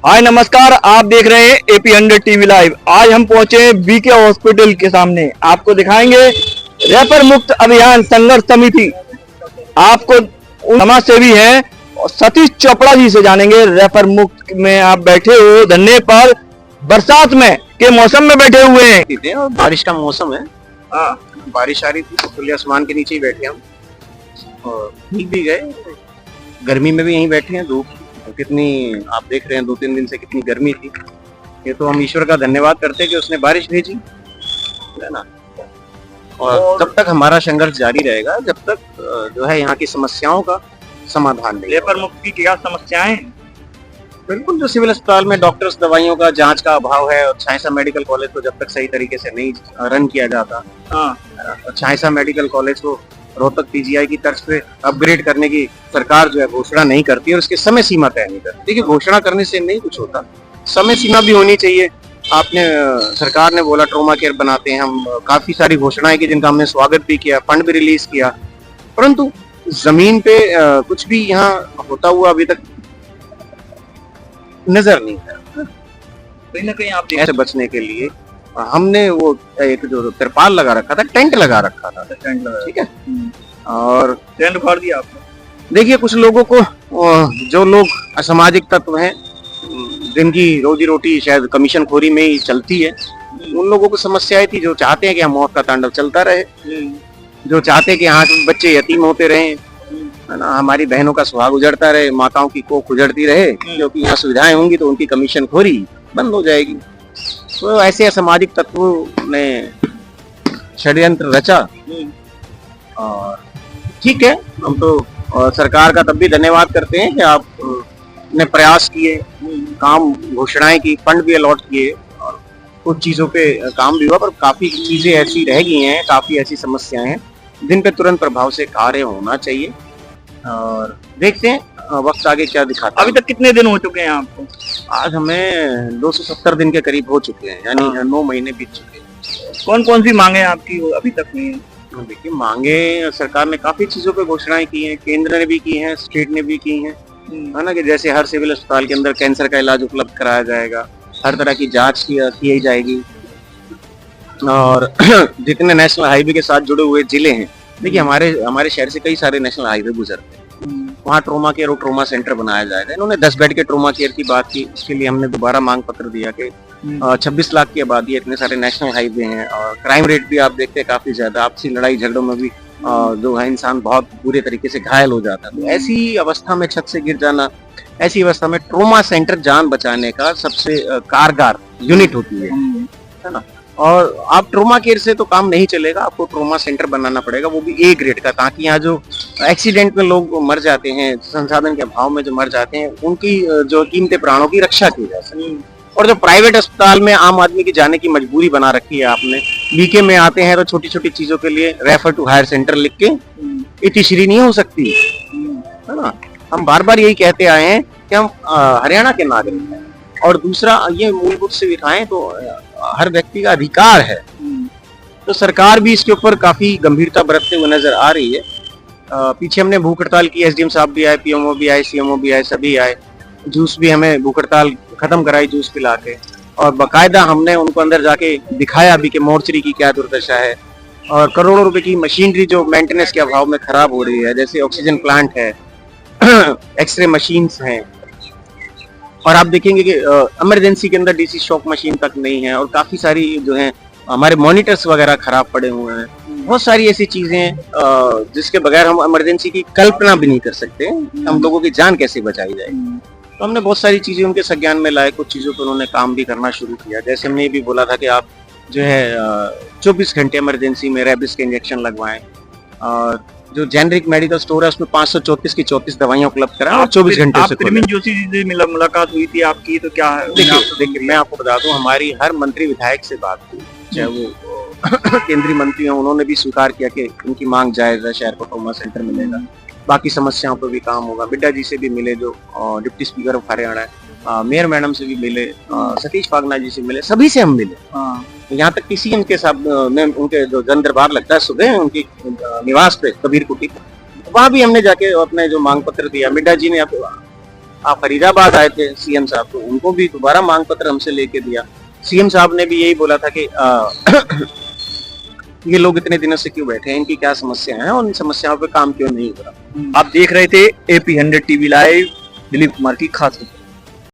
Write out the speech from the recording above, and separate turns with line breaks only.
हाय नमस्कार, आप देख रहे हैं एपी 100 टीवी लाइव। आज हम पहुंचे बीके हॉस्पिटल के सामने, आपको दिखाएंगे रेफर मुक्त अभियान संघर्ष समिति। आपको समाज सेवी है सतीश चोपड़ा जी से जानेंगे। रेफर मुक्त में आप बैठे हो धरने पर, बरसात में के मौसम में बैठे हुए हैं
और बारिश का मौसम है। बारिश आ रही थी तो खुले आसमान के नीचे ही बैठे हम और भीग भी गए। गर्मी में भी यहीं बैठे हैं। धूप कितनी आप देख रहे हैं, 2-3 दिन से कितनी गर्मी थी। ये तो हम ईश्वर का धन्यवाद करते हैं कि उसने बारिश भेजी, है ना। और जब तक हमारा संघर्ष जारी रहेगा, जब तक जो है यहाँ की समस्याओं का समाधान नहीं।
रेफर मुक्त की क्या समस्याएं?
बिल्कुल, जो सिविल अस्पताल में डॉक्टर्स, दवाइयों का, जांच का अभाव है। और छायसा मेडिकल कॉलेज को जब तक सही तरीके से नहीं रन किया जाता, छायसा मेडिकल कॉलेज को रोहतक पीजीआई की तर्ज पे अपग्रेड करने की सरकार जो है घोषणा नहीं करती और उसके समय सीमा तय नहीं करती। देखिए, घोषणा करने से नहीं कुछ होता, समय सीमा भी होनी चाहिए। आपने सरकार ने बोला ट्रोमा केयर बनाते हैं हम, काफी सारी घोषणाएं की जिनका हमने स्वागत भी किया, फंड भी रिलीज किया, परंतु जमीन पे कुछ भी यहाँ होता हुआ अभी तक नजर नहीं है।
कहीं ना कहीं आप
ऐसे बचने के लिए हमने वो एक जो तिरपाल लगा रखा था, टेंट लगा रखा था, ठीक है। और
टेंट उखाड़ दिया आपने।
देखिए, कुछ लोगों को, जो लोग असामाजिक तत्व हैं, जिनकी रोजी रोटी शायद कमीशन खोरी में ही चलती है, उन लोगों को समस्याएं थी, जो चाहते हैं कि हम मौत का तांडव चलता रहे, जो चाहते हैं कि यहाँ के बच्चे यतीम होते रहे, है ना, हमारी बहनों का सुहाग उजड़ता रहे, माताओं की कोख उजड़ती रहे, क्योंकि यहाँ सुविधाएं होंगी तो उनकी कमीशन खोरी बंद हो जाएगी। तो ऐसे असामाजिक तत्वों ने षड्यंत्र रचा। और ठीक है, हम तो सरकार का तब भी धन्यवाद करते हैं कि आप ने प्रयास किए, काम, घोषणाएं की, फंड भी अलॉट किए और कुछ चीजों पे काम भी हुआ, पर काफी चीजें ऐसी रह गई हैं, काफी ऐसी समस्याएं हैं जिन पे तुरंत प्रभाव से कार्य होना चाहिए। और देखते हैं वक्त आगे क्या दिखाता है।
अभी तक कितने दिन हो चुके हैं आपको?
आज हमें 270 दिन के करीब हो चुके हैं, यानी 9 महीने बीत चुके हैं।
कौन कौन सी मांगे आपकी अभी तक नहीं है?
देखिए, मांगे सरकार ने काफी चीजों पे घोषणाएं की हैं, केंद्र ने भी की हैं, स्टेट ने भी की हैं, है ना, कि जैसे हर सिविल अस्पताल के अंदर कैंसर का इलाज उपलब्ध कराया जाएगा, हर तरह की जांच की जाएगी, और जितने नेशनल हाईवे के साथ जुड़े हुए जिले हैं, देखिए हमारे शहर से कई सारे नेशनल हाईवे गुजरते हैं, वहाँ ट्रोमा केयर और ट्रोमा सेंटर बनाया जाएगा। इन्होंने 10 बेड के ट्रोमा केयर की बात की, उसके लिए हमने दोबारा मांग पत्र दिया कि 26 लाख की आबादी है, इतने सारे नेशनल हाईवे हैं, और क्राइम रेट भी आप देखते हैं काफी ज्यादा, आपसी लड़ाई झगड़ों में भी जो है इंसान बहुत बुरे तरीके से घायल हो जाता है। तो ऐसी अवस्था में छत से गिर जाना, ऐसी अवस्था में ट्रोमा सेंटर जान बचाने का सबसे कारगर यूनिट होती है ना। और आप ट्रोमा केयर से तो काम नहीं चलेगा, आपको ट्रोमा सेंटर बनाना पड़ेगा, वो भी A ग्रेड का, ताकि यहाँ जो एक्सीडेंट में लोग मर जाते हैं, संसाधन के अभाव में जो मर जाते हैं, उनकी जो कीमती प्राणों की रक्षा की जा सके। और जो प्राइवेट अस्पताल में आम आदमी की जाने की मजबूरी बना रखी है आपने, बीके में आते हैं तो छोटी छोटी चीजों के लिए रेफर टू हायर सेंटर लिख के इतिश्री नहीं हो सकती, है ना। हम बार बार यही कहते आए हैं कि हम हरियाणा के नागरिक हैं, और दूसरा ये मूलभूत सुविधाएं तो हर व्यक्ति का अधिकार है। तो सरकार भी इसके ऊपर काफी गंभीरता बरतते हुए नजर आ रही है। पीछे हमने भूख हड़ताल की, SDM साहब भी आए, PMO भी आए, CMO भी आए, सभी आए, जूस भी हमें भूख हड़ताल खत्म कराई जूस पिला के, और बाकायदा हमने उनको अंदर जाके दिखाया भी कि मोर्चरी की क्या दुर्दशा है, और करोड़ों रुपए की मशीनरी जो मेंटेनेंस के अभाव में खराब हो रही है, जैसे ऑक्सीजन प्लांट है, एक्सरे मशीन्स हैं, और आप देखेंगे कि इमरजेंसी के अंदर DC शॉक मशीन तक नहीं है, और काफी सारी जो है हमारे मॉनिटर्स वगैरह खराब पड़े हुए हैं। बहुत सारी ऐसी चीजें जिसके बगैर हम इमरजेंसी की कल्पना भी नहीं कर सकते, हम लोगों की जान कैसे बचाई जाएगी। तो हमने बहुत सारी चीजें उनके संज्ञान में लाए, कुछ चीजों पर उन्होंने काम भी करना शुरू किया। जैसे हमने ये भी बोला था कि आप जो है 24 घंटे इमरजेंसी में रेबिस के इंजेक्शन लगवाएं, और जो जेनरिक मेडिकल स्टोर है उसमें 534 की 34 दवाइयां उपलब्ध कराएं और 24 घंटे से।
प्रवीण जोशी जी से मुलाकात हुई थी आपकी, तो क्या
देखिए, मैं आपको बता दूं, हमारी हर मंत्री विधायक से बात हुई, चाहे वो केंद्रीय मंत्री हैं, उन्होंने भी स्वीकार किया कि उनकी मांग जायज है, शहर को ट्रोमा सेंटर मिलेगा, बाकी समस्याओं पर भी काम होगा। बिड्डा जी से भी मिले, जो डिप्टी स्पीकर ऑफ हरियाणा है, मेयर मैडम से भी मिले, सतीश फागना जी से मिले, सभी से हम मिले। यहाँ तक कि CM के साथ में उनके जो जन दरबार लगता है सुबह उनकी निवास पे, कबीर कुटी, वहां भी हमने जाके अपने जो मांग पत्र दिया। बिड्डा जी ने आप फरीदाबाद आए थे सीएम साहब, तो उनको भी दोबारा मांग पत्र हमसे लेके दिया। सीएम साहब ने भी यही बोला था कि ये लोग इतने दिनों से क्यों बैठे हैं, इनकी क्या समस्या है और इन समस्याओं पे काम क्यों नहीं हो रहा।
आप देख रहे थे AP 100 TV live, Dilip Kumar की खास रिपोर्ट।